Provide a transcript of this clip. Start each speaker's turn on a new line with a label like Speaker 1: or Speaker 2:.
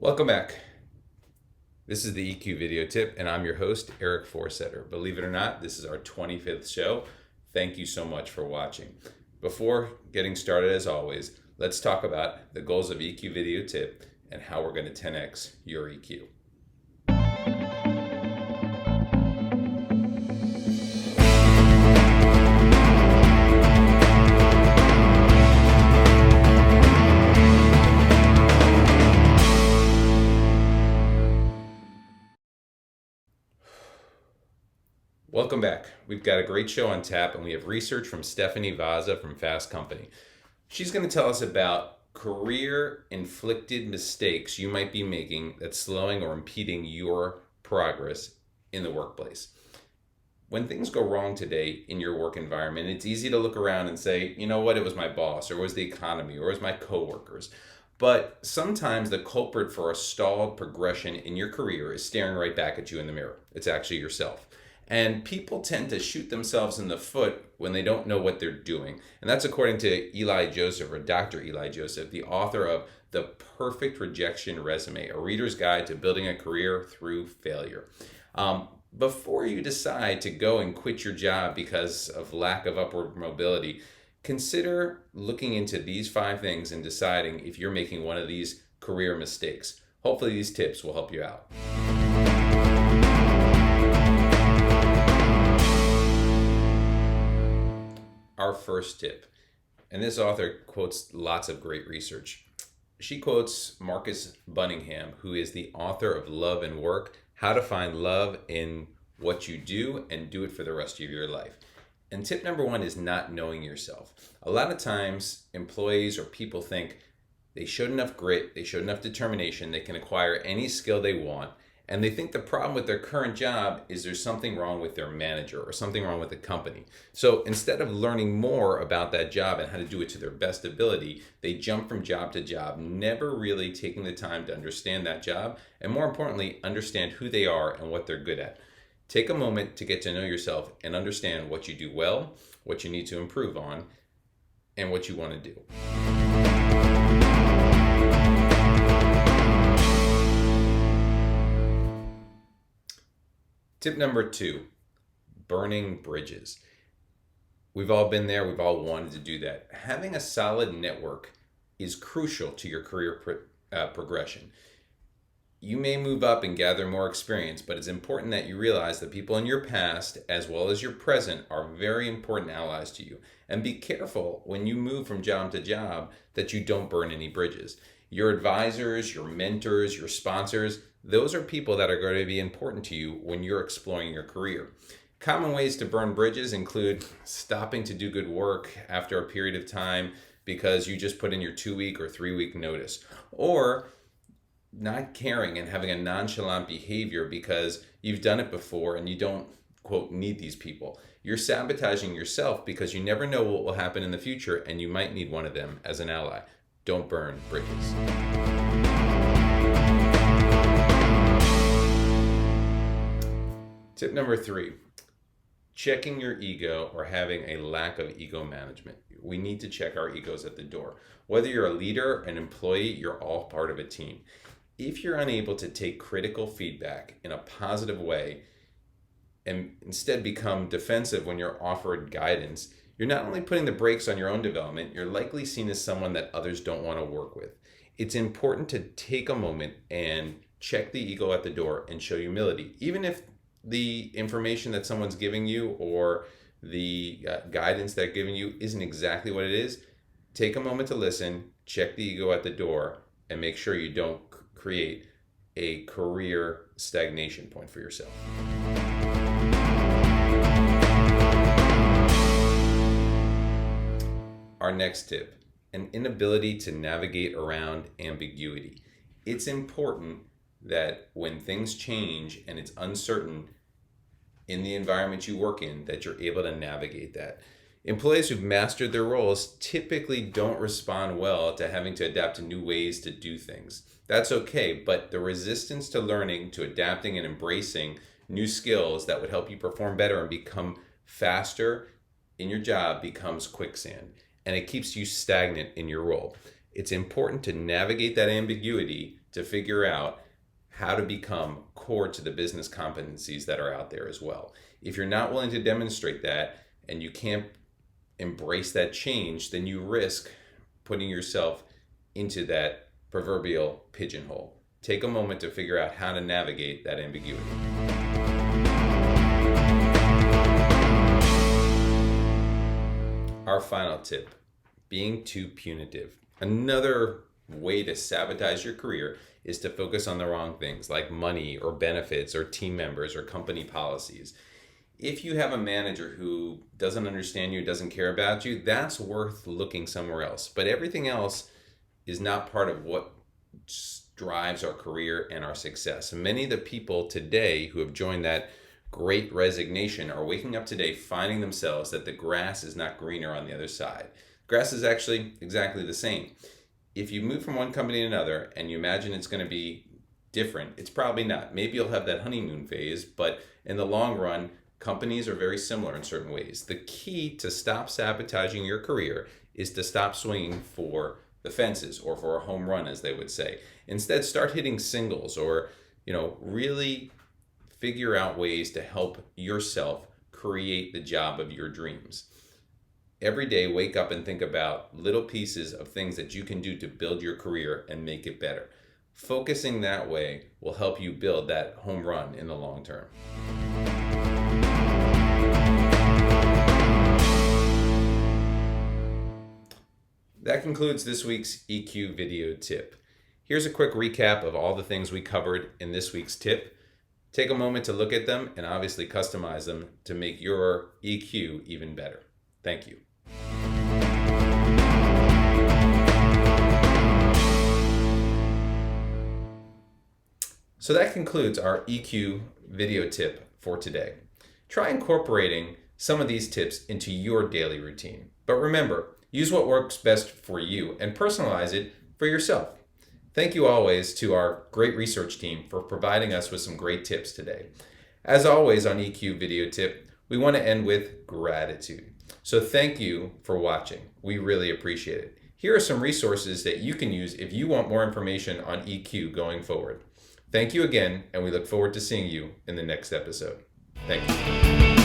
Speaker 1: Welcome back. This is the EQ video tip, and I'm your host, Eric Forsetter. Believe it or not, this is our 25th show. Thank you so much for watching. Before getting started, as always, let's talk about the goals of EQ video tip and how we're going to 10x your EQ. Welcome back. We've got a great show on tap, and we have research from Stephanie Vaza from Fast Company. She's going to tell us about career-inflicted mistakes you might be making that's slowing or impeding your progress in the workplace. When things go wrong today in your work environment, it's easy to look around and say, you know what, it was my boss, or it was the economy, or it was my coworkers. But sometimes the culprit for a stalled progression in your career is staring right back at you in the mirror. It's actually yourself. And people tend to shoot themselves in the foot when they don't know what they're doing. And that's according to Eli Joseph, or Dr. Eli Joseph, the author of The Perfect Rejection Resume, a reader's guide to building a career through failure. Before you decide to go and quit your job because of lack of upward mobility, consider looking into these 5 things and deciding if you're making one of these career mistakes. Hopefully these tips will help you out. Our first tip, and this author quotes lots of great research. She quotes Marcus Bunningham, who is the author of Love and Work, How to Find Love in What You Do and Do It for the Rest of Your Life. And tip number 1 is not knowing yourself. A lot of times employees or people think they showed enough grit, they showed enough determination, they can acquire any skill they want, and they think the problem with their current job is there's something wrong with their manager or something wrong with the company. So instead of learning more about that job and how to do it to their best ability, they jump from job to job, never really taking the time to understand that job, and more importantly, understand who they are and what they're good at. Take a moment to get to know yourself and understand what you do well, what you need to improve on, and what you want to do. Tip number 2, burning bridges. We've all been there. We've all wanted to do that. Having a solid network is crucial to your career progression. You may move up and gather more experience, but it's important that you realize that people in your past as well as your present are very important allies to you. And be careful when you move from job to job that you don't burn any bridges. Your advisors, your mentors, your sponsors, those are people that are going to be important to you when you're exploring your career. Common ways to burn bridges include stopping to do good work after a period of time because you just put in your 2-week or 3-week notice, or not caring and having a nonchalant behavior because you've done it before and you don't, quote, need these people. You're sabotaging yourself because you never know what will happen in the future and you might need one of them as an ally. Don't burn bridges. Tip number 3, checking your ego or having a lack of ego management. We need to check our egos at the door. Whether you're a leader, an employee, you're all part of a team. If you're unable to take critical feedback in a positive way and instead become defensive when you're offered guidance, you're not only putting the brakes on your own development, you're likely seen as someone that others don't want to work with. It's important to take a moment and check the ego at the door and show humility. Even if the information that someone's giving you or the guidance they're giving you isn't exactly what it is, take a moment to listen, check the ego at the door, and make sure you don't create a career stagnation point for yourself. Our next tip, an inability to navigate around ambiguity. It's important that when things change and it's uncertain in the environment you work in, that you're able to navigate that. Employees who've mastered their roles typically don't respond well to having to adapt to new ways to do things. That's okay, but the resistance to learning, to adapting and embracing new skills that would help you perform better and become faster in your job becomes quicksand, and it keeps you stagnant in your role. It's important to navigate that ambiguity to figure out how to become core to the business competencies that are out there as well. If you're not willing to demonstrate that and you can't embrace that change, then you risk putting yourself into that proverbial pigeonhole. Take a moment to figure out how to navigate that ambiguity. Our final tip, being too punitive. Another way to sabotage your career is to focus on the wrong things like money or benefits or team members or company policies. If you have a manager who doesn't understand you, doesn't care about you, that's worth looking somewhere else. But everything else is not part of what drives our career and our success. Many of the people today who have joined that great resignation are waking up today finding themselves that the grass is not greener on the other side. Grass is actually exactly the same. If you move from one company to another and you imagine it's going to be different, it's probably not. Maybe you'll have that honeymoon phase, but in the long run, companies are very similar in certain ways. The key to stop sabotaging your career is to stop swinging for the fences or for a home run, as they would say. Instead, start hitting singles or, really figure out ways to help yourself create the job of your dreams. Every day, wake up and think about little pieces of things that you can do to build your career and make it better. Focusing that way will help you build that home run in the long term. That concludes this week's EQ video tip. Here's a quick recap of all the things we covered in this week's tip. Take a moment to look at them and obviously customize them to make your EQ even better. Thank you. So that concludes our EQ video tip for today. Try incorporating some of these tips into your daily routine. But remember, use what works best for you and personalize it for yourself. Thank you always to our great research team for providing us with some great tips today. As always on EQ Video Tip, we want to end with gratitude. So thank you for watching. We really appreciate it. Here are some resources that you can use if you want more information on EQ going forward. Thank you again, and we look forward to seeing you in the next episode. Thank you.